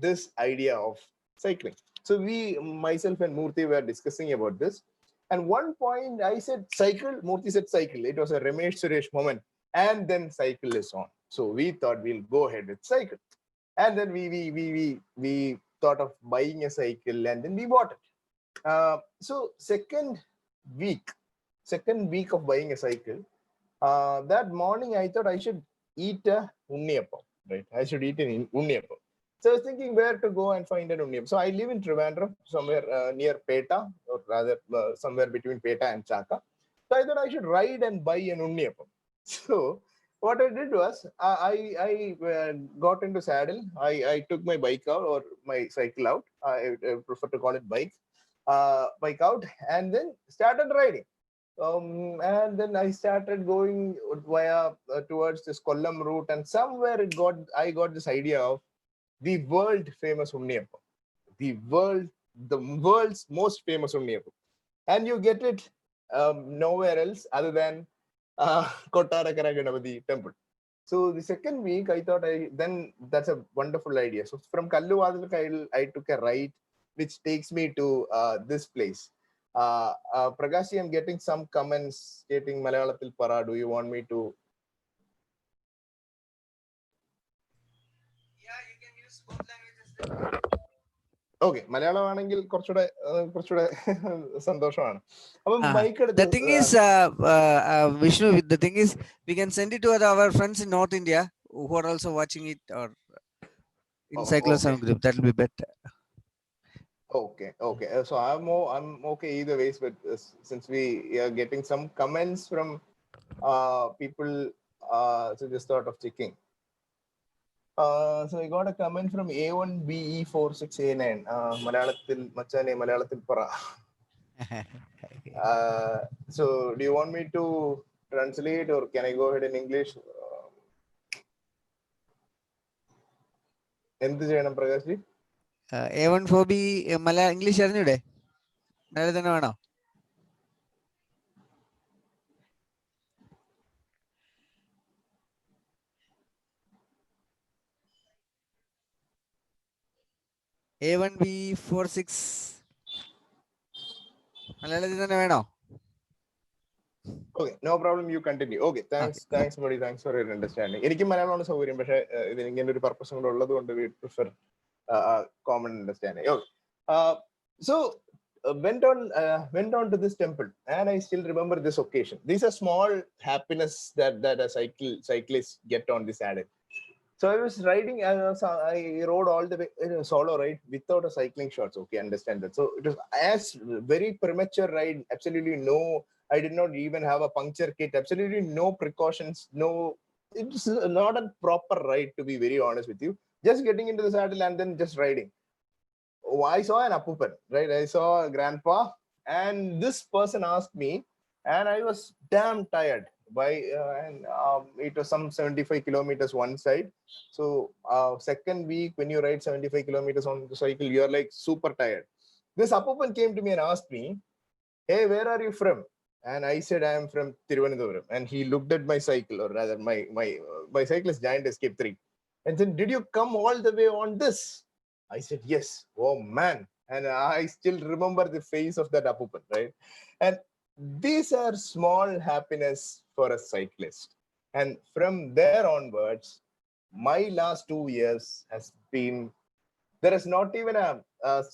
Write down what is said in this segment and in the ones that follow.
this idea of cycling. So myself and Murthy were discussing about this. And one point I said cycle, Murthy said cycle. It was a Ramesh Suresh moment. And then cycle is on. So we thought we'll go ahead with cycle. And then we thought of buying a cycle, and then we bought it. So second week of buying a cycle, that morning I thought I should eat a unniyappam, right? I should eat an unniyappam. So I was thinking where to go and find an unniyappam. So I live in Trivandrum, somewhere near Peta, or rather somewhere between Peta and Chaka. So I thought I should ride and buy an unniyappam. So what I did was I got into saddle. I took my bike out, or my cycle out. I prefer to call it bike out, and then started riding. And then I started going via towards this Kollam route, and somewhere I got this idea of the world famous Unniyappam, the world's most famous Unniyappam, and you get it nowhere else other than Kottarakara Ganapati temple. So the second week, I thought then that's a wonderful idea. So from Kalluvadalak, I took a ride, which takes me to this place. Prakashi, I'm getting some comments stating Malayalathil para. Do you want me to? Yeah, you can use both languages. Okay, Malayalam ആണെങ്കിൽ കുറച്ചുകൂടെ സന്തോഷമാണ്. അപ്പം bike The thing is, Vishnu, the thing is, we can send it to our friends in North India who are also watching it, or in Cyclolsavam group. That will be better. Okay. So I'm okay either ways, but since we are getting some comments from people, so just thought of checking. So I got a comment from A1BE46A9. Malayalathil para. So do you want me to translate, or can I go ahead in English? എന്ത് ചെയ്യണം Prakash? A14B Malayalam English അറിഞ്ഞൂടെ? മലയാളം തന്നെ വേണോ? A1B46 മലയാളത്തിൽ തന്നെ വേണോ? Okay, no problem. You continue. Okay, thanks, buddy. Thanks for your understanding. എനിക്കും മലയാളമാണ് സൗകര്യം, പക്ഷേ ഇതിന് ഇങ്ങനെ ഒരു പർപ്പസും കൂടെ ഉള്ളത് കൊണ്ട് we prefer common understanding. Okay. So went on to this temple, and I still remember this occasion. These are small happiness that a cyclist get on this saddle. So I was riding, I rode all the way solo ride without a cycling shorts. Okay, understand that. So it was as very premature ride. Absolutely no. I did not even have a puncture kit. Absolutely no precautions. No, it's not a proper ride, to be very honest with you. Just getting into the saddle and then just riding. Oh, I saw an appupan, right? I saw a grandpa, and this person asked me, and I was damn tired. And it was some 75 kilometers one side. So second week, when you ride 75 kilometers on the cycle, you're like super tired. This appupan came to me and asked me, "Hey, where are you from?" And I said, "I am from Thiruvananthapuram." And he looked at my cycle, or rather my cycle is Giant Escape 3, and said, "Did you come all the way on this?" I said, "Yes." Oh man. And I still remember the face of that appupan, right? And these are small happiness for a cyclist. And from there onwards, my last 2 years has been, there is not even a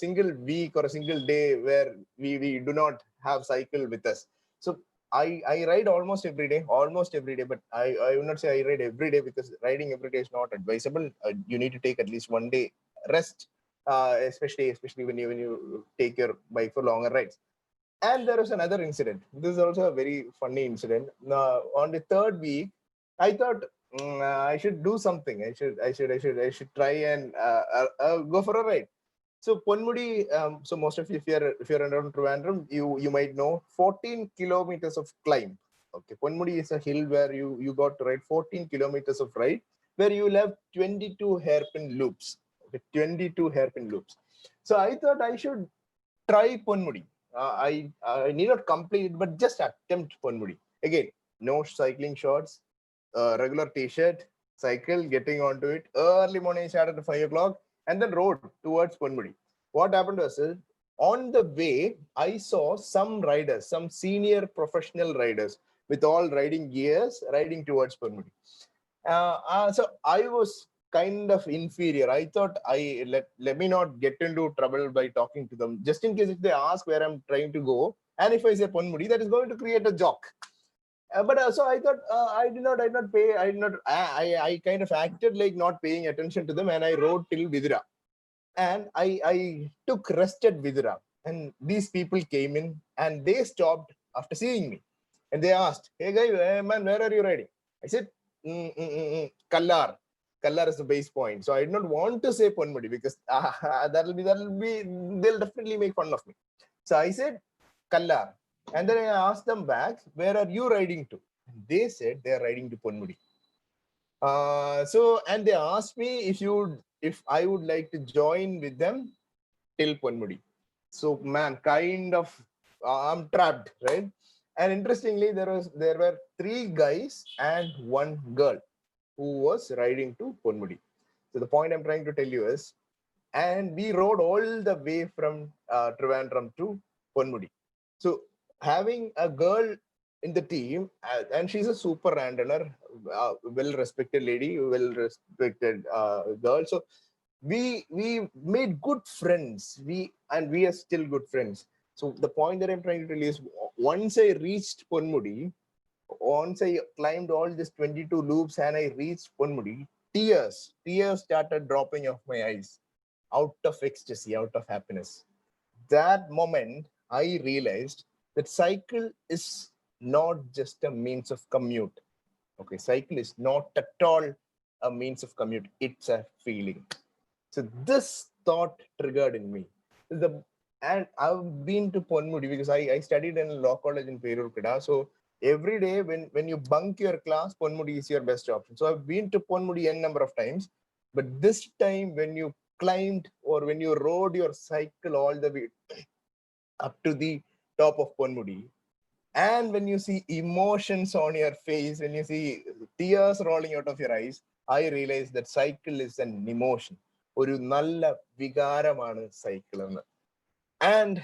single week or a single day where we do not have cycle with us. So I ride almost every day, but I will not say I ride every day, because riding every day is not advisable. You need to take at least one day rest, especially when you take your bike for longer rides. And there was another incident. This is also a very funny incident. On the third week, I thought I should do something. I should try and go for a ride. So Ponmudi, so most of you, if you're around Trivandrum, you might know 14 kilometers of climb. Okay, Ponmudi is a hill where you got to ride 14 kilometers of ride, where you will have 22 hairpin loops. Okay, 22 hairpin loops. So I thought I should try Ponmudi. I need not complete it, but just attempt Ponmudi. Again, no cycling shorts, regular t-shirt, cycle, getting onto it. Early morning, start at 5 o'clock. and then rode towards Ponmudi. What happened was, on the way, I saw some riders, some senior professional riders with all riding gears riding towards Ponmudi. So I was kind of inferior. I thought let me not get into trouble by talking to them, just in case if they ask where I'm trying to go, and if I say Ponmudi, that is going to create a joke. But so I thought I did not pay. I did not. I kind of acted like not paying attention to them, and I rode till Vidura, and I took rest at Vidura, and these people came in and they stopped after seeing me, and they asked, "Hey guy, man, where are you riding?" I said, Kallar. Kallar is the base point. So I did not want to say Ponmudi because that'll be they'll definitely make fun of me. So I said Kallar. And then I asked them back, where are you riding to? They said they are riding to Ponmudi. And they asked me if I would like to join with them till Ponmudi. So man, kind of I'm trapped, right? And interestingly, there were 3 guys and 1 girl who was riding to Ponmudi. So the point I'm trying to tell you is, and we rode all the way from Trivandrum to Ponmudi. So having a girl in the team, and she's a super randoner, well-respected lady, well-respected girl. So we made good friends. We are still good friends. So the point that I'm trying to tell you is, once I reached Ponmudi, once I climbed all these 22 loops and I reached Ponmudi, tears started dropping off my eyes, out of ecstasy, out of happiness. That moment, I realized that cycle is not just a means of commute. Okay, cycle is not at all a means of commute. It's a feeling. So this thought triggered in me. And I've been to Ponmudi because I studied in law college in Perurkada. So every day when you bunk your class, Ponmudi is your best option. So I've been to Ponmudi n number of times. But this time when you climbed or when you rode your cycle all the way up to the top of Ponmudi, and when you see emotions on your face, when you see tears rolling out of your eyes, I realize that cycle is an emotion. ഒരു നല്ല വികാരമാണ് cycle എന്ന്. And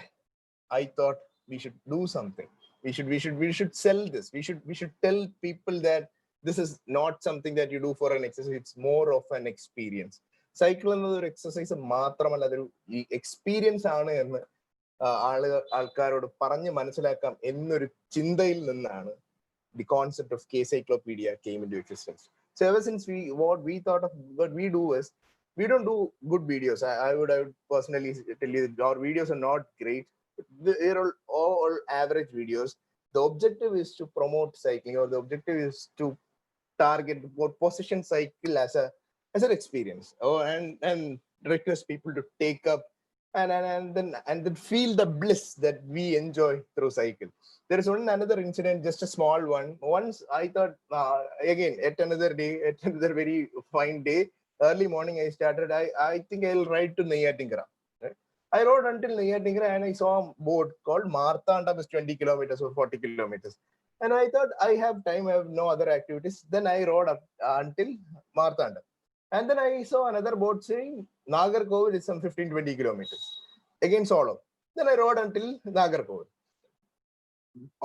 I thought we should do something. We should sell this. We should tell people that this is not something that you do for an exercise. It's more of an experience. Cycle എന്നത് ഒരു exercise മാത്രമല്ല, അതൊരു experience ആണ് എന്ന് ആൾക്കാരോട് പറഞ്ഞ് മനസ്സിലാക്കാം എന്നൊരു ചിന്തയിൽ നിന്നാണ് the concept of K Cyclopedia came into existence. So ever since what we thought of what we do is, we don't do good videos. I would personally tell you that our videos are not great. They're all average videos. The objective is to promote cycling, or the objective is to target or position cycle as an experience, and request people to take up and then feel the bliss that we enjoy through cycle. There is another incident, just a small one. Once I thought, again, at another day, at another very fine day, early morning I started, I think I'll ride to Neyatinkara. Right? I rode until Neyatinkara and I saw a boat called Marthanda, is 20 kilometers or 40 kilometers. And I thought I have time, I have no other activities. Then I rode up until Marthanda. And then I saw another boat saying Nagarkoil is some 15-20 kilometers. Again solo. Then I rode until Nagarkoil.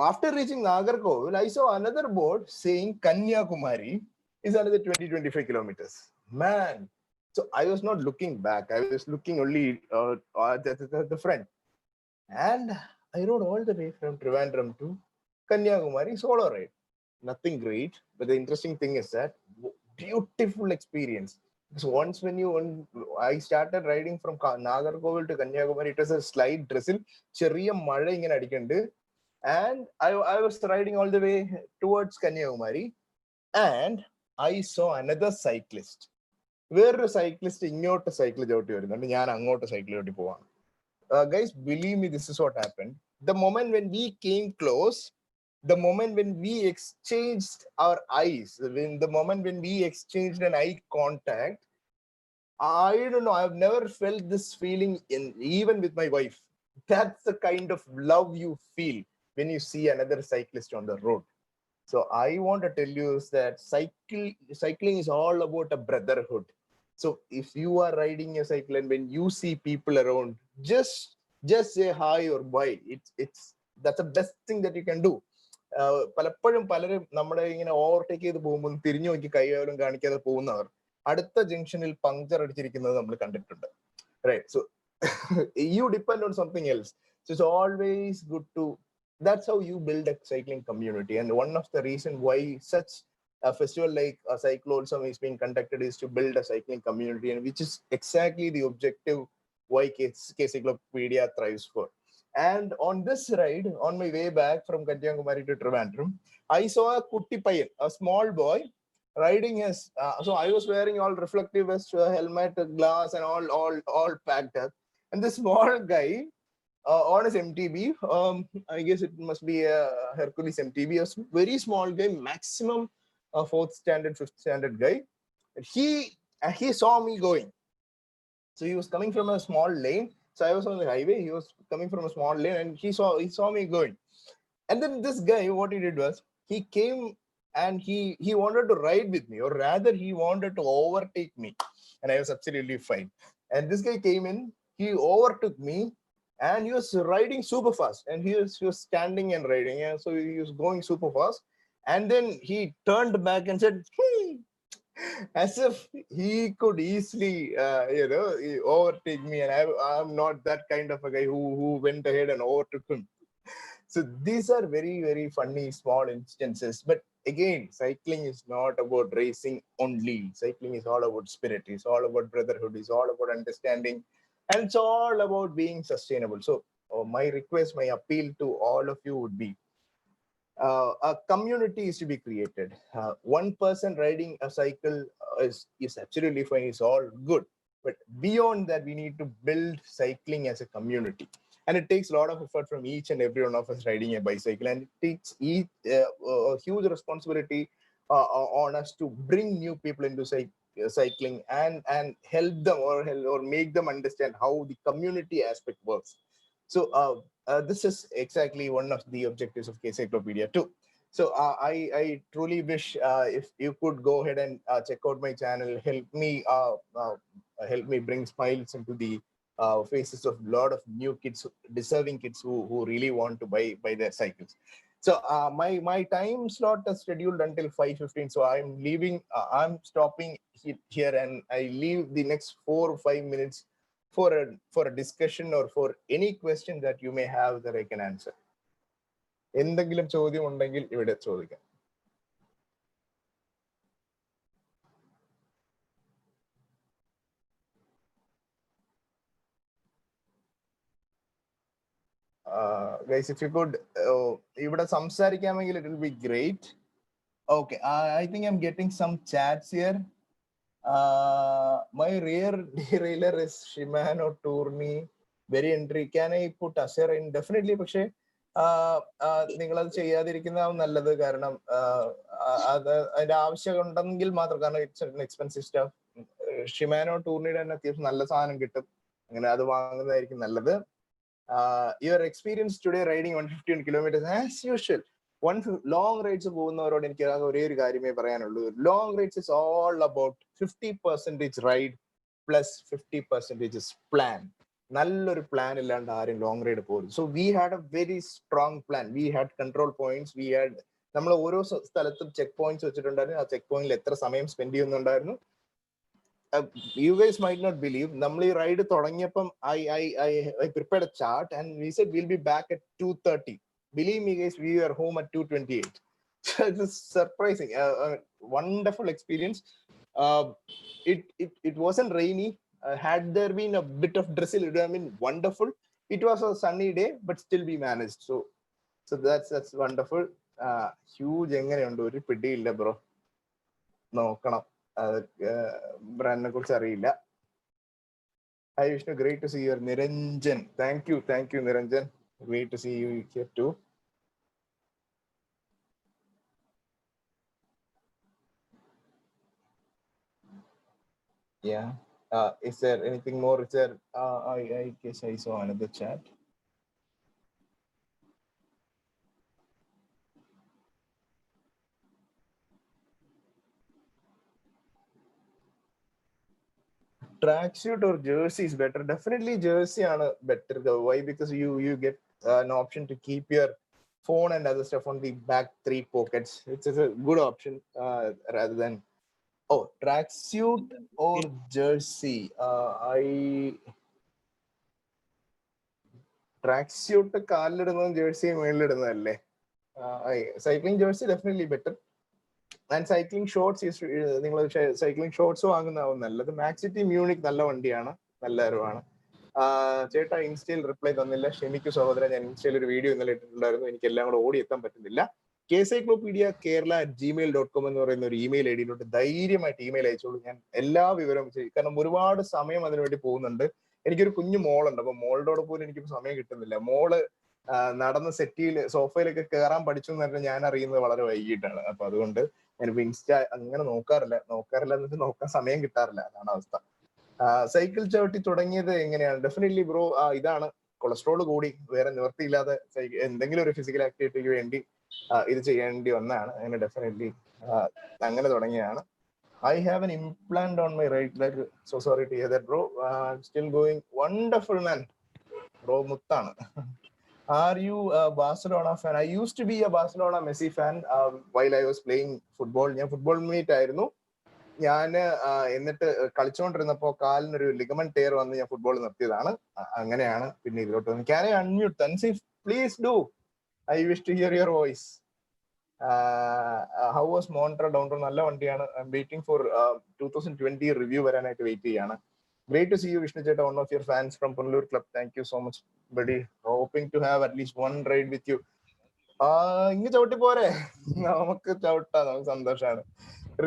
After reaching Nagarkoil, I saw another boat saying Kanyakumari is another 20-25 kilometers. Man, so I was not looking back. I was looking only at the front. And I rode all the way from Trivandrum to Kanyakumari solo ride. Nothing great, but the interesting thing is that beautiful experience. So once I started riding from Nagarkoil to Kanyakumari, it was a slight drizzle. ചെറിയ മഴ ഇങ്ങനെ അടിക്കുന്നുണ്ട്. And I was riding all the way towards Kanyakumari, and I saw another cyclist. വേറൊരു cyclist ഇങ്ങോട്ട് cycle ചവിട്ടി വരുന്നുണ്ട്, ഞാൻ അങ്ങോട്ട് സൈക്കിൾ ചവിട്ടി പോവാണ്. Guys, believe me, this is what happened. The moment when we came close, the moment when we exchanged our eyes, the moment when we exchanged an eye contact, I don't know, I've never felt this feeling even with my wife. That's the kind of love you feel when you see another cyclist on the road. So I want to tell you is that cycling is all about a brotherhood. So if you are riding a cycle and when you see people around, just say hi or bye. It's that's the best thing that you can do. പലപ്പോഴും പലരും നമ്മുടെ ഇങ്ങനെ overtake ചെയ്ത് പോകുമ്പോൾ തിരിഞ്ഞു നോക്കി കൈകാലും കാണിക്കാതെ പോകുന്നവർ അടുത്ത ജംഗ്ഷനിൽ പങ്ക്ചർ അടിച്ചിരിക്കുന്നത് നമ്മൾ കണ്ടിട്ടുണ്ട്. Right. So you depend on something else. So it's always good to, that's how you build a cycling community. And one of the reason why such a festival like a Cyclolsavam is being conducted is to build a cycling community, and which is exactly the objective why Cyclopedia thrives for. And on this ride, on my way back from Kanyakumari to Trivandrum, I saw a Kutti Payan, a small boy, riding his. So I was wearing all reflective vest, helmet, glass, and all packed up. And this small guy on his MTB, I guess it must be a Hercules MTB, a very small guy, maximum fourth standard, fifth standard guy. He saw me going. So he was coming from a small lane. So I was on the highway. He was coming from a small lane, and he saw me going. And then this guy, what he did was he came and he wanted to ride with me, or rather he wanted to overtake me, and I was absolutely fine. And this guy came in, he overtook me, and he was riding super fast, and he was standing and riding, and so he was going super fast. And then he turned back and said, as if he could easily, overtake me, and I'm not that kind of a guy who went ahead and overtook him. So these are very, very funny small instances. But again, cycling is not about racing only. Cycling is all about spirit. It's all about brotherhood. It's all about understanding, and it's all about being sustainable. So my request, my appeal to all of you would be, a community is to be created. One person riding a cycle is absolutely fine. It's all good. But beyond that, we need to build cycling as a community. And it takes a lot of effort from each and every one of us riding a bicycle. And it takes a huge responsibility on us to bring new people into cycling and help them or make them understand how the community aspect works. So this is exactly one of the objectives of Cyclopedia too. So I truly wish if you could go ahead and check out my channel, help me bring smiles into the faces of a lot of new kids, deserving kids who really want to buy their cycles. So my time slot is scheduled until 5:15. So I'm leaving. I'm stopping here, and I leave the next 4 or 5 minutes for a discussion or for any question that you may have that I can answer. എന്തെങ്കിലും ചോദ്യം ഉണ്ടെങ്കിൽ ഇവിടെ ചോദിക്കാം. Guys, if you could ഇവിടെ സംസാരിക്കാമെങ്കിൽ it will be great. Okay, I think I'm getting some chats here. My rear derailleur is Shimano Tourney. Very entry. Can I put Asher in? Definitely, പക്ഷേ നിങ്ങളത് ചെയ്യാതിരിക്കുന്നതാവും നല്ലത്. കാരണം അത് അതിന്റെ ആവശ്യം ഉണ്ടെങ്കിൽ മാത്രം, കാരണം ഇറ്റ്സ് എക്സ്പെൻസീവ് സ്റ്റാഫ്. ഷിമാനോ ടൂർണിയുടെ തന്നെ അത്യാവശ്യം നല്ല സാധനം കിട്ടും, അങ്ങനെ അത് വാങ്ങുന്നതായിരിക്കും നല്ലത്. Your experience today riding 151 kilometers as usual. Long rides പോകുന്നവരോട് എനിക്ക് ഒരേ ഒരു കാര്യമേ പറയാനുള്ളൂ. Long rides is all about 50% ride plus 50% plan. നല്ലൊരു പ്ലാൻ ഇല്ലാണ്ട് ആരും ലോങ് റൈഡ് പോകും. So we had a very strong plan. We had control points. നമ്മൾ ഓരോ സ്ഥലത്തും ചെക്ക് പോയിന്റ്സ് വെച്ചിട്ടുണ്ടായിരുന്നു. ആ ചെക്ക് പോയിന്റിൽ എത്ര സമയം സ്പെൻഡ് ചെയ്യുന്നുണ്ടായിരുന്നു. You guys might not believe, നമ്മൾ ഈ ride തുടങ്ങിയപ്പം I prepared a chart and we said we'll be back at 2:30. Believe me guys, we were home at 2:28. It was surprising. Wonderful experience. It wasn't rainy. Had there been a bit of drizzle, it would have been wonderful. It was a sunny day, but still we managed. So that's wonderful. Huge എങ്ങനെയുണ്ട് ഒരു പിടിയില്ല bro, നോക്കണം. ബ്രാൻഡിനെ കുറിച്ച് അറിയില്ല. Hi Vishnu, great to see you. Niranjan, thank you Niranjan, great to see you here too. Yeah. Is there anything more? Is there? I guess I saw another chat. tracksuit or jersey is better? Definitely jersey ആണ് better. Why? Because you get an option to keep your phone and other stuff on the back 3 pockets. It's a good option rather than tracksuit or jersey. Tracksuit കാലിലിടുന്നതും jersey മേളിലിടുന്നതല്ലേ? Cycling jersey definitely better. And cycling shorts നിങ്ങൾ cycling shorts വാങ്ങുന്നതാവും നല്ലത്. മാക്സിറ്റി Munich നല്ല വണ്ടിയാണ്, നല്ല അറിവാണ്. ചേട്ടാ ഇൻസ്റ്റയിൽ റിപ്ലൈ തന്നില്ല, ക്ഷമിക്കു സഹോദരൻ. ഞാൻ ഇൻസ്റ്റയിൽ ഒരു വീഡിയോ ഇന്നലെ ഇട്ടിട്ടുണ്ടായിരുന്നു, എനിക്ക് എല്ലാം കൂടെ ഓടി എത്താൻ പറ്റുന്നില്ല. kscyclopedia@gmail.com എന്ന് പറയുന്ന ഒരു ഇമെയിൽ ഐ ഡിയിലോട്ട് ധൈര്യമായിട്ട് ഇമെയിൽ അയച്ചോളൂ. ഞാൻ എല്ലാ വിവരവും ചെയ്യും. കാരണം ഒരുപാട് സമയം അതിനുവേണ്ടി പോകുന്നുണ്ട്. എനിക്കൊരു കുഞ്ഞു മോളുണ്ട്, അപ്പൊ മോളുടെ പോലും എനിക്ക് സമയം കിട്ടുന്നില്ല. മോള് നടന്ന് സെറ്റിയിൽ സോഫയിലൊക്കെ കയറാൻ പഠിച്ചു എന്ന് പറഞ്ഞാൽ ഞാൻ അറിയുന്നത് വളരെ വൈകിട്ടാണ്. അപ്പൊ അതുകൊണ്ട് ഞാനിപ്പോ ഇൻസ്റ്റ അങ്ങനെ നോക്കാറില്ല എന്ന് വെച്ചാൽ നോക്കാൻ സമയം കിട്ടാറില്ല, അതാണ് അവസ്ഥ. സൈക്കിൾ ചവിട്ടി തുടങ്ങിയത് എങ്ങനെയാണ്? ഡെഫിനറ്റ്ലി ബ്രോ, ഇതാണ് കൊളസ്ട്രോൾ കൂടി വേറെ നിവൃത്തിയില്ലാതെ എന്തെങ്കിലും ഒരു ഫിസിക്കൽ ആക്ടിവിറ്റിക്ക് വേണ്ടി ഇത് ചെയ്യേണ്ടി വന്നതാണ്. അങ്ങനെ ഡെഫിനറ്റ്ലി അങ്ങനെ തുടങ്ങിയതാണ്. I have an implant on my right leg. So sorry to hear that, bro. I'm still going. Wonderful, man. Bro, മുത്താണ്. Are you a Barcelona fan? I used to be a Barcelona Messi fan while I was playing football. ഞാൻ football meet ആയിരുന്നു. ഞാൻ എന്നിട്ട് കളിച്ചുകൊണ്ടിരുന്നപ്പോൾ കാലിനൊരു ligament tyre വന്ന് ഞാൻ football നിർത്തിയതാണ്. അങ്ങനെയാണ് പിന്നെ ഇതിലോട്ട് വന്നത്. Can I unmute? Tansif, please do. I wish to hear your voice. How was Montra downtown? നല്ല വണ്ടിയാണ്. I'm waiting for 2020 റിവ്യൂ വരാനായിട്ട് വെയിറ്റ് ചെയ്യാണ്. Great to see you, Vishnu Cheta, one of your fans from Punnallur Club. Thank you so much, buddy. Hoping to have at least one ride with you. ഇങ്ങ് ചവിട്ടി പോരെ, നമുക്ക് ചവിട്ടാം, നമുക്ക് സന്തോഷമാണ്.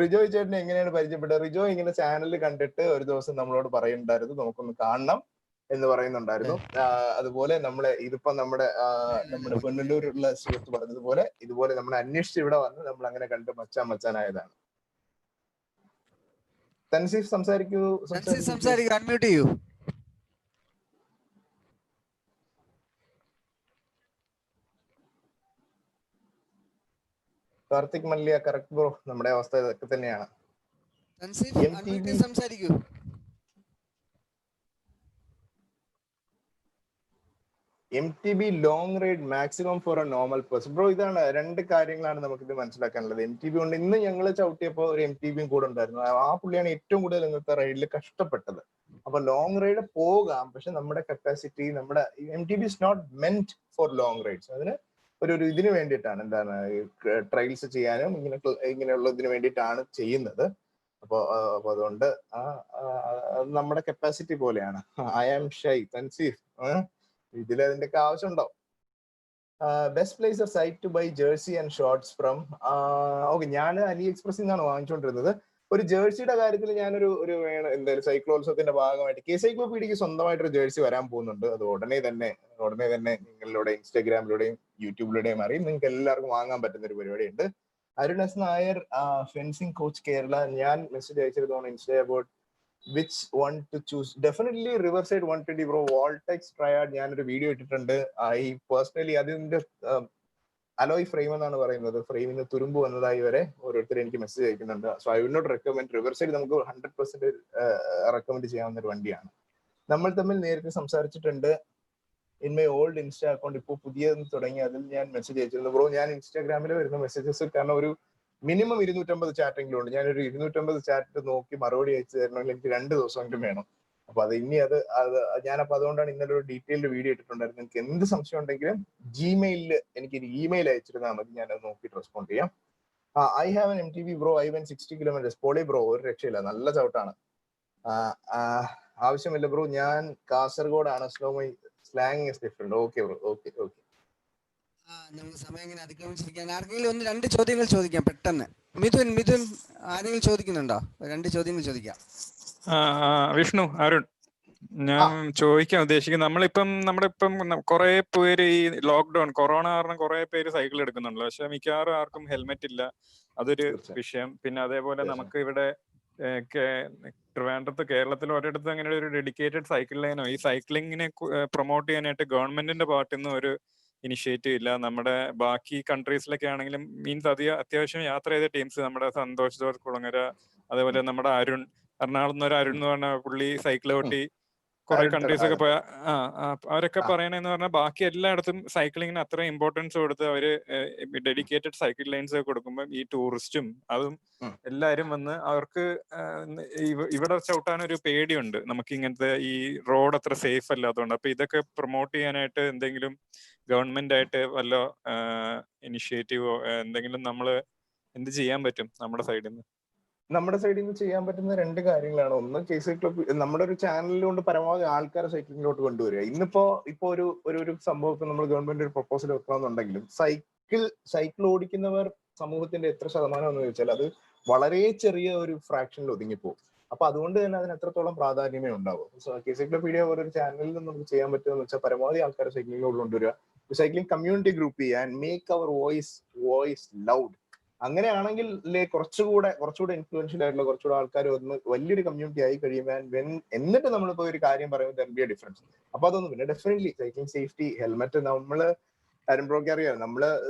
റിജോയ് ചേട്ടനെ എങ്ങനെയാണ് പരിചയപ്പെട്ടത്? റിജോ ഇങ്ങനെ ചാനലിൽ കണ്ടിട്ട് ഒരു ദിവസം നമ്മളോട് പറയുന്നുണ്ടായിരുന്നു നമുക്കൊന്ന് കാണണം എന്ന് പറയുന്നുണ്ടായിരുന്നു. അതുപോലെ ഇതിപ്പോ നമ്മുടെ പുനലൂരുള്ള സുഹൃത്ത് പറഞ്ഞതുപോലെ ഇതുപോലെ നമ്മൾ അന്വേഷിച്ച് ഇവിടെ വന്ന് നമ്മൾ അങ്ങനെ കണ്ട് മച്ചാനായതാണ്. തൻസീഫ് സംസാരിക്കൂ. അൺമ്യൂട്ട് ചെയ്യൂ. കാർത്തിക് മല്യ, കറക്റ്റ് ബ്രോ, നമ്മുടെ അവസ്ഥ ഇതൊക്കെ തന്നെയാണ്. സംസാരിക്കൂ. MTB long ride maximum for a normal person. Bro, ഇതാണ് രണ്ട് കാര്യങ്ങളാണ് നമുക്കിത് മനസ്സിലാക്കാനുള്ളത്. MTB കൊണ്ട് ഇന്ന് ഞങ്ങൾ ചവിട്ടിയപ്പോൾ ഒരു MTBയും കൂടെ ഉണ്ടായിരുന്നു. ആ പുള്ളിയാണ് ഏറ്റവും കൂടുതൽ ഇന്നത്തെ റൈഡിൽ കഷ്ടപ്പെട്ടത്. അപ്പൊ ലോങ് റൈഡ് പോകാം, പക്ഷെ നമ്മുടെ കപ്പാസിറ്റി, നമ്മുടെ MTB is not meant for long rides. അതിന് ഒരു ഇതിന് വേണ്ടിയിട്ടാണ്, എന്താണ് ട്രയൽസ് ചെയ്യാനും ഇങ്ങനെയുള്ള ഇതിന് വേണ്ടിയിട്ടാണ് ചെയ്യുന്നത്. അപ്പൊ അതുകൊണ്ട് നമ്മുടെ കപ്പാസിറ്റി പോലെയാണ്. I am shy. തൻസീഫ്, ഇതിലതിന്റെയൊക്കെ ആവശ്യമുണ്ടോ? Best place site to buy jersey and shorts from. Okay, ഞാൻ അലി എക്സ്പ്രസിൽ നിന്നാണ് വാങ്ങിച്ചുകൊണ്ടിരുന്നത്. ഒരു ജേഴ്സിയുടെ കാര്യത്തിൽ ഞാനൊരു എന്തായാലും സൈക്ലോത്സവത്തിന്റെ ഭാഗമായിട്ട് സൈക്ലോപീഡിയക്ക് സ്വന്തമായിട്ടൊരു ജേഴ്സി വരാൻ പോകുന്നുണ്ട്. അത് ഉടനെ തന്നെ നിങ്ങളിലൂടെ ഇൻസ്റ്റാഗ്രാമിലൂടെയും യൂട്യൂബിലൂടെയും അറിയും. നിങ്ങൾക്ക് എല്ലാവർക്കും വാങ്ങാൻ പറ്റുന്ന ഒരു പരിപാടിയുണ്ട്. Arun S Nair, fencing coach Kerala. ഞാൻ മെസ്സേജ് അയച്ചിരുന്നു insta about which one to choose. Definitely Riverside 120 bro. Voltex Triad ഞാനൊരു വീഡിയോ ഇട്ടിട്ടുണ്ട്. I personally അതിന്റെ അലോയ് ഫ്രെയിം എന്നാണ് പറയുന്നത്. ഫ്രെയിമിന് തുരുമ്പ് വന്നതായി വരെ ഓരോരുത്തർ എനിക്ക് മെസ്സേജ് അയക്കുന്നുണ്ട്. So I will not recommend. Riverside നമുക്ക് 100% റെക്കമെൻഡ് ചെയ്യാവുന്ന ഒരു വണ്ടിയാണ്. നമ്മൾ തമ്മിൽ നേരിട്ട് സംസാരിച്ചിട്ടുണ്ട്. In my old insta account. ഇപ്പോൾ പുതിയത് തുടങ്ങി, അതിൽ ഞാൻ മെസ്സേജ് അയച്ചിരുന്നു. ബ്രോ, ഞാൻ ഇൻസ്റ്റാഗ്രാമിൽ വരുന്ന മെസ്സേജസ് കാരണം ഒരു മിനിമം 250 ചാറ്റെങ്കിലും ഉണ്ട്. ഞാനൊരു 250 ചാറ്റ് നോക്കി മറുപടി അയച്ചു തരണമെങ്കിൽ എനിക്ക് 2 ദിവസമെങ്കിലും വേണം. അപ്പൊ ഞാനപ്പോ അതുകൊണ്ടാണ് ഇന്നലെ ഒരു ഡീറ്റെയിൽഡ് വീഡിയോ ഇട്ടിട്ടുണ്ടായിരുന്നു. നിങ്ങൾക്ക് എന്ത് സംശയം ഉണ്ടെങ്കിലും ജിമെയിലിൽ എനിക്ക് ഇമെയിൽ അയച്ചിരുന്നാൽ മതി, ഞാനത് നോക്കിയിട്ട് റെസ്പോണ്ട് ചെയ്യാം. I have an MTB bro. I went 60 kilometres. പൊളി ബ്രോ, ഒരു രക്ഷയില്ല, നല്ല ചവിട്ടാണ്. ആവശ്യമില്ല ബ്രോ, ഞാൻ കാസർഗോഡാണ്. Slang is different. Okay bro, okay. നമുക്ക് സമയം ഇങ്ങനെ അതിക്രമിച്ചിരിക്കുകയാണ്. ആർക്കെങ്കിലും 1-2 ചോദ്യങ്ങൾ ചോദിക്കാം പെട്ടെന്ന്. മിഥുൻ ആരെങ്കിലും ചോദിക്കുന്നുണ്ടോ? 2 ചോദ്യങ്ങൾ ചോദിക്കാം. വിഷ്ണു, അരുൺ, ഞാൻ ചോദിക്കാൻ ഉദ്ദേശിക്കുന്നത്, നമ്മുടെ കുറെ പേര് ഈ ലോക്ക്ഡൌൺ കൊറോണ കാരണം കുറെ പേര് സൈക്കിൾ എടുക്കുന്നുണ്ടല്ലോ, പക്ഷെ മിക്കവാറും ആർക്കും ഹെൽമെറ്റ് ഇല്ല. അതൊരു വിഷയം. പിന്നെ അതേപോലെ നമുക്ക് ഇവിടെ ട്രിവാൻഡ്രത്ത്, കേരളത്തിൽ ഒരിടത്ത് അങ്ങനെ ഒരു ഡെഡിക്കേറ്റഡ് സൈക്കിൾ ലൈനോ ഈ സൈക്ലിങ്ങിനെ പ്രൊമോട്ട് ചെയ്യാനായിട്ട് ഗവൺമെന്റിന്റെ ഭാഗത്തു നിന്ന് ഒരു ഇനിഷ്യേറ്റീവ് ഇല്ല. നമ്മുടെ ബാക്കി കൺട്രീസിലൊക്കെ ആണെങ്കിലും മീൻസ് അത്യാവശ്യം യാത്ര ചെയ്ത ടീംസ്, നമ്മുടെ സന്തോഷ് ജോർജ് കുളങ്ങര, അതേപോലെ നമ്മുടെ അരുൺ, എറണാകുളത്ത് നിന്ന് ഒരു അരുൺ എന്ന് പറഞ്ഞ പുള്ളി സൈക്കിൾ ഓട്ടി കുറെ കൺട്രീസ് ഒക്കെ പോയ അവരൊക്കെ പറയണെന്ന് പറഞ്ഞാൽ ബാക്കി എല്ലായിടത്തും സൈക്ലിങ്ങിന് അത്ര ഇമ്പോർട്ടൻസ് കൊടുത്ത് അവര് ഡെഡിക്കേറ്റഡ് സൈക്കിൾ ലൈൻസ് ഒക്കെ കൊടുക്കുമ്പോൾ ഈ ടൂറിസ്റ്റും അതും എല്ലാരും വന്ന് അവർക്ക് ഇവിടെ ചവിട്ടാനൊരു പേടിയുണ്ട്. നമുക്ക് ഇങ്ങനത്തെ ഈ റോഡ് അത്ര സേഫ് അല്ലാത്തതുകൊണ്ട്. അപ്പൊ ഇതൊക്കെ പ്രൊമോട്ട് ചെയ്യാനായിട്ട് എന്തെങ്കിലും ഗവൺമെന്റ് ആയിട്ട് വല്ല ഇനിഷ്യേറ്റീവോ എന്തെങ്കിലും നമ്മള് എന്ത് ചെയ്യാൻ പറ്റും നമ്മുടെ സൈഡിൽ നിന്ന്? നമ്മുടെ സൈഡിൽ നിന്ന് ചെയ്യാൻ പറ്റുന്ന രണ്ട് കാര്യങ്ങളാണ്. ഒന്ന് സൈക്ലിംഗ് നമ്മുടെ ഒരു ചാനലിലുകൊണ്ട് പരമാവധി ആൾക്കാരെ സൈക്ലിങ്ങിലോട്ട് കൊണ്ടുവരിക. ഇപ്പൊ ഒരു സംഭവം ഇപ്പൊ നമ്മൾ ഗവൺമെന്റ് ഒരു പ്രപ്പോസൽ വെക്കണമെന്നുണ്ടെങ്കിലും സൈക്കിൾ ഓടിക്കുന്നവർ സമൂഹത്തിന്റെ എത്ര ശതമാനം എന്ന് ചോദിച്ചാൽ അത് വളരെ ചെറിയ ഒരു ഫ്രാക്ഷനിൽ ഒതുങ്ങിപ്പോകും. അപ്പൊ അതുകൊണ്ട് തന്നെ അതിന് എത്രത്തോളം പ്രാധാന്യമേ ഉണ്ടാവും. സൈക്ലോപീഡിയ പോലൊരു ചാനലിൽ നിന്ന് നമുക്ക് ചെയ്യാൻ പറ്റുമെന്ന് വെച്ചാൽ പരമാവധി ആൾക്കാരെ സൈക്ലിങ്ങിലോട്ട് കൊണ്ടുവരിക, സൈക്ലിംഗ് കമ്മ്യൂണിറ്റി ഗ്രൂപ്പ് ചെയ്യുക and make our voice loud. അങ്ങനെയാണെങ്കിൽ കുറച്ചുകൂടെ ഇൻഫ്ലുവൻഷ്യൽ ആയിട്ടുള്ള കുറച്ചുകൂടെ ആൾക്കാർ ഒന്ന് വലിയൊരു കമ്മ്യൂണിറ്റി ആയി കഴിയുമ്പോൾ എന്നിട്ട് നമ്മളിപ്പോ ഒരു കാര്യം പറയുമ്പോൾ ദെർ ബി എ ഡിഫറൻസ്. അപ്പൊ അതൊന്നും പിന്നെ ഡെഫിനറ്റ്ലി സൈക്ലിംഗ് സേഫ്റ്റി ഹെൽമെറ്റ് ബ്രോക്ക് അറിയാം,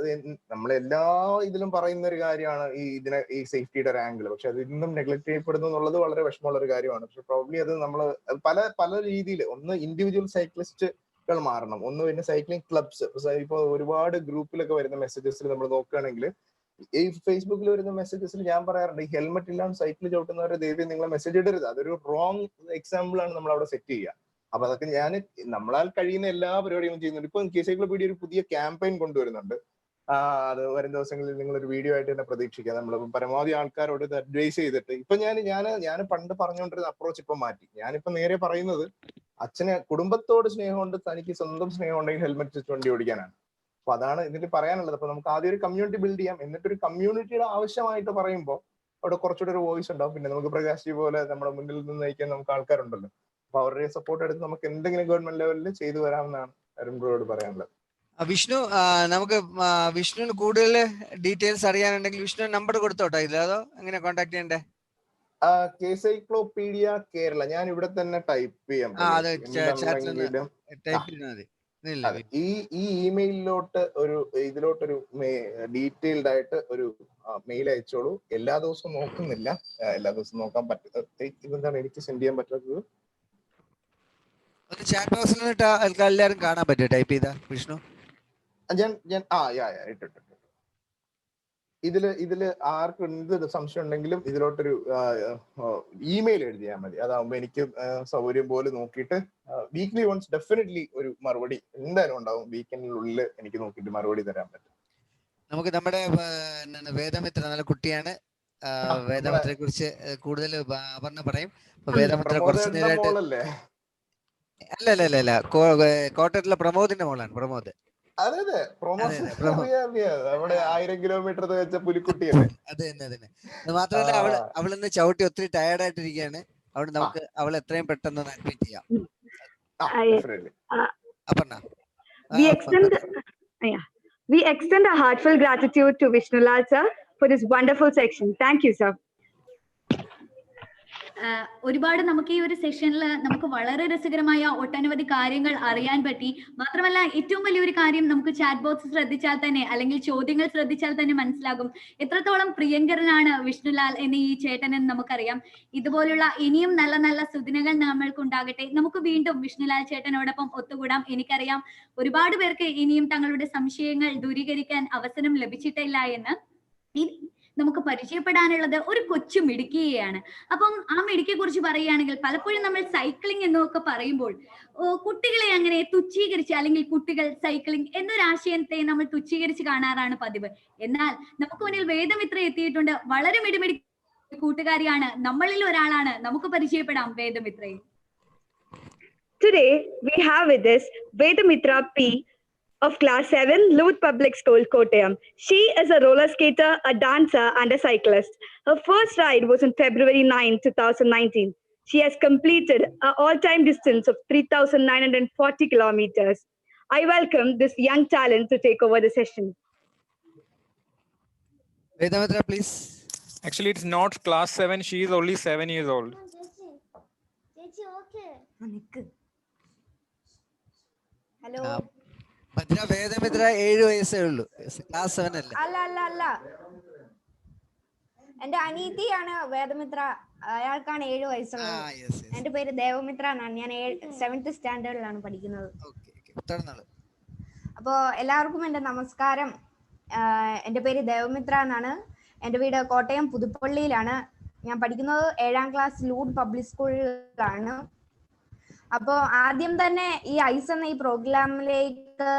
നമ്മളെല്ലാ ഇതിലും പറയുന്ന ഒരു കാര്യമാണ് ഈ സേഫ്റ്റിയുടെ ഒരു ആംഗിൾ. പക്ഷെ അത് ഇന്നും നെഗ്ലക്ട് ചെയ്യപ്പെടുന്നു എന്നുള്ളത് വളരെ വിഷമമുള്ള ഒരു കാര്യമാണ്. പക്ഷെ പ്രോബ്ലി അത് നമ്മൾ പല രീതിയിൽ ഒന്ന് ഇൻഡിവിജ്വൽ സൈക്ലിസ്റ്റുകൾ മാറണം, ഒന്ന് പിന്നെ സൈക്ലിംഗ് ക്ലബ്സ്. ഇപ്പൊ ഒരുപാട് ഗ്രൂപ്പിലൊക്കെ വരുന്ന മെസ്സേജസിൽ നമ്മൾ നോക്കുകയാണെങ്കിൽ ഈ ഫേസ്ബുക്കിൽ വരുന്ന മെസ്സേജസിൽ ഞാൻ പറയാറുണ്ട്, ഈ ഹെൽമെറ്റ് ഇല്ലാണ്ട് സൈക്കിൾ ചവിട്ടുന്നവരെ ദയവ് നിങ്ങളെ മെസ്സേജ് ഇടരുത്. അതൊരു റോങ് എക്സാമ്പിൾ ആണ് നമ്മൾ അവിടെ സെറ്റ് ചെയ്യുക. അപ്പൊ അതൊക്കെ നമ്മളാൽ കഴിയുന്ന എല്ലാ പരിപാടികളും ചെയ്യുന്നുണ്ട്. ഇപ്പൊ സൈക്ലോപീഡിയ ഒരു പുതിയ ക്യാമ്പയിൻ കൊണ്ടുവരുന്നുണ്ട്. അത് വരും ദിവസങ്ങളിൽ നിങ്ങൾ ഒരു വീഡിയോ ആയിട്ട് തന്നെ പ്രതീക്ഷിക്കുക. നമ്മൾ പരമാവധി ആൾക്കാരോട് ഇത് അഡ്വൈസ് ചെയ്തിട്ട് ഇപ്പൊ ഞാൻ പണ്ട് പറഞ്ഞുകൊണ്ടിരുന്ന അപ്രോച്ച് ഇപ്പൊ മാറ്റി. ഞാനിപ്പോ നേരെ പറയുന്നത് കുടുംബത്തോട് സ്നേഹമുണ്ട്, തനിക്ക് സ്വന്തം സ്നേഹം ഉണ്ടെങ്കിൽ ഹെൽമെറ്റ് വെച്ച് വണ്ടി ഓടിക്കാനാണ്. അപ്പൊ അതാണ് ഇതിൽ പറയാനുള്ളത്. അപ്പൊ നമുക്ക് ആദ്യം ഒരു കമ്മ്യൂണിറ്റി ബിൽഡ് ചെയ്യാം, എന്നിട്ടൊരു കമ്മ്യൂണിറ്റിയുടെ ആവശ്യമായിട്ട് പറയുമ്പോൾ അവിടെ കുറച്ചുകൂടെ ഒരു വോയിസ് ഉണ്ടാവും. പിന്നെ നമുക്ക് പ്രകാശ് ജി പോലെ നമ്മുടെ മുന്നിൽ നിന്ന് നയിക്കാൻ നമുക്ക് ആൾക്കാരുണ്ടല്ലോ. അപ്പൊ അവരുടെ സപ്പോർട്ട് എടുത്ത് നമുക്ക് എന്തെങ്കിലും ഗവൺമെന്റ് ലെവലിൽ ചെയ്തു വരാമെന്നാണ് അരുൺ ബ്രോയോട് പറയാനുള്ളത്. വിഷ്ണു, നമുക്ക് വിഷ്ണുവിന് കൂടുതൽ ഡീറ്റെയിൽസ് അറിയാനുണ്ടെങ്കിൽ വിഷ്ണു നമ്പർ കൊടുത്തോട്ടോ ഇതിൽ, അതോ എങ്ങനെ കോൺടാക്ട് ചെയ്യണ്ടേ? സൈക്ലോപീഡിയ കേരള ഞാൻ ഇവിടെ തന്നെ ടൈപ്പ് ചെയ്യാം. ഈ ഇമെയിലിലോട്ട് ഇതിലോട്ടൊരു ഡീറ്റെയിൽഡ് ആയിട്ട് ഒരു മെയിൽ അയച്ചോളൂ. എല്ലാ ദിവസവും നോക്കുന്നില്ല, എല്ലാ ദിവസവും നോക്കാൻ പറ്റും. ഇതെന്താണ് എനിക്ക് സെൻഡ് ചെയ്യാൻ പറ്റാത്തത്? ചാറ്റ് ബോക്സിൽ എല്ലാവരും കാണാൻ പറ്റും, ടൈപ്പ് ചെയ്താ വിഷ്ണു. ഇട്ടിട്ട് ഇതില് ആർക്കും എന്ത് സംശയം ഉണ്ടെങ്കിലും ഇതിലോട്ടൊരു ഇമെയിൽ എഴുതിയാൽ മതി. അതാവുമ്പോ എനിക്ക് സൗകര്യം പോലെ നോക്കിയിട്ട് വീക്ക്ലി വൺസ് ഡെഫിനറ്റ്ലി ഒരു മറുപടി എന്തായാലും ഉണ്ടാവും. വീക്കെൻഡിനുള്ളിൽ എനിക്ക് നോക്കിയിട്ട് മറുപടി തരാൻ പറ്റും. നമുക്ക് നമ്മുടെ വേദമിത്ര നല്ല കുട്ടിയാണ്, വേദമിത്രയെ കുറിച്ച് കൂടുതൽ പറയും. വേദമിത്ര കുറച്ച് നേരമായിട്ട് അല്ല കോട്ടയത്തിലെ പ്രമോദിന്റെ മോളാണ്. പ്രമോദ്, അതെ പ്രൊമോഷൻ നമ്മുടെ 1000 കിലോമീറ്റർ വെച്ച പുലിക്കുട്ടിയല്ലേ? അത് തന്നെ. മാത്രമല്ല അവളിന്ന് ചവിട്ടി ഒത്തിരി ടയർഡ് ആയിട്ടിരിക്കുകയാണ്. അവിടെ നമുക്ക് അവൾ എത്രയും പെട്ടെന്ന് അഡ്മിറ്റ് ചെയ്യാം. We extend a heartfelt gratitude to Vishnulal sir for this wonderful section. Thank you, sir. ഒരുപാട് നമുക്ക് ഈ ഒരു സെഷനിൽ നമുക്ക് വളരെ രസകരമായ ഒട്ടനവധി കാര്യങ്ങൾ അറിയാൻ പറ്റി. മാത്രമല്ല ഏറ്റവും വലിയൊരു കാര്യം, നമുക്ക് ചാറ്റ് ബോക്സ് ശ്രദ്ധിച്ചാൽ തന്നെ അല്ലെങ്കിൽ ചോദ്യങ്ങൾ ശ്രദ്ധിച്ചാൽ തന്നെ മനസ്സിലാകും എത്രത്തോളം പ്രിയങ്കരനാണ് വിഷ്ണുലാൽ എന്ന ഈ ചേട്ടൻ എന്ന് നമുക്കറിയാം. ഇതുപോലുള്ള ഇനിയും നല്ല നല്ല സുദിനങ്ങൾ നമ്മൾക്കുണ്ടാകട്ടെ. നമുക്ക് വീണ്ടും വിഷ്ണുലാൽ ചേട്ടനോടൊപ്പം ഒത്തുകൂടാം. എനിക്കറിയാം ഒരുപാട് പേർക്ക് ഇനിയും തങ്ങളുടെ സംശയങ്ങൾ ദൂരീകരിക്കാൻ അവസരം ലഭിച്ചിട്ടില്ല എന്ന്. നമുക്ക് പരിചയപ്പെടാനുള്ളത് ഒരു കൊച്ചു മിടുക്കിയെയാണ്. അപ്പം ആ മിടുക്കിയെ കുറിച്ച് പറയുകയാണെങ്കിൽ, പലപ്പോഴും നമ്മൾ സൈക്ലിംഗ് എന്നൊക്കെ പറയുമ്പോൾ കുട്ടികളെ അങ്ങനെ തുച്ഛീകരിച്ച് അല്ലെങ്കിൽ കുട്ടികൾ സൈക്ലിംഗ് എന്നൊരാശയത്തെ നമ്മൾ തുച്ഛീകരിച്ച് കാണാറാണ് പതിവ്. എന്നാൽ നമുക്ക് മുന്നിൽ വേദമിത്ര എത്തിയിട്ടുണ്ട്. വളരെ മിടുമിടി കൂട്ടുകാരിയാണ്, നമ്മളിൽ ഒരാളാണ്. നമുക്ക് പരിചയപ്പെടാം വേദമിത്രയെ. Today we have with us Vedamitra P of Class 7, Loot Public School, Kottayam. She is a roller skater, a dancer, and a cyclist. Her first ride was on February 9, 2019. She has completed an all-time distance of 3,940 kilometers. I welcome this young talent to take over the session. Vedamitra, please. Actually, it's not class 7. She is only 7 years old. Hello. Vedamitra 7 വയസ്സേ ഉള്ളൂ, class 7 അല്ല. അല്ല എന്റെ അനീതിയാണ് Vedamitra. അയാൾക്കാണ് 7 വയസ്സുള്ളത്. Ah, yes, yes. എന്റെ പേര് ദേവമിത്ര എന്നാണ്. ഞാൻ 7th സ്റ്റാൻഡേർഡിലാണ് പഠിക്കുന്നത്. Okay, okay. തുടർന്നോളൂ. അപ്പോൾ എല്ലാവർക്കും എൻ്റെ നമസ്കാരം. എൻ്റെ പേര് ദേവമിത്ര എന്നാണ്. എൻ്റെ വീട് കോട്ടയം പുതുപ്പള്ളിയിലാണ്. ഞാൻ പഠിക്കുന്നത് 7ാം ക്ലാസ് ലൂഡ് പബ്ലിക് സ്കൂളിലാണ്. അപ്പോൾ ആദ്യം തന്നെ ഈ ഐസ് എന്ന ഈ പ്രോഗ്രാമിലേക്ക്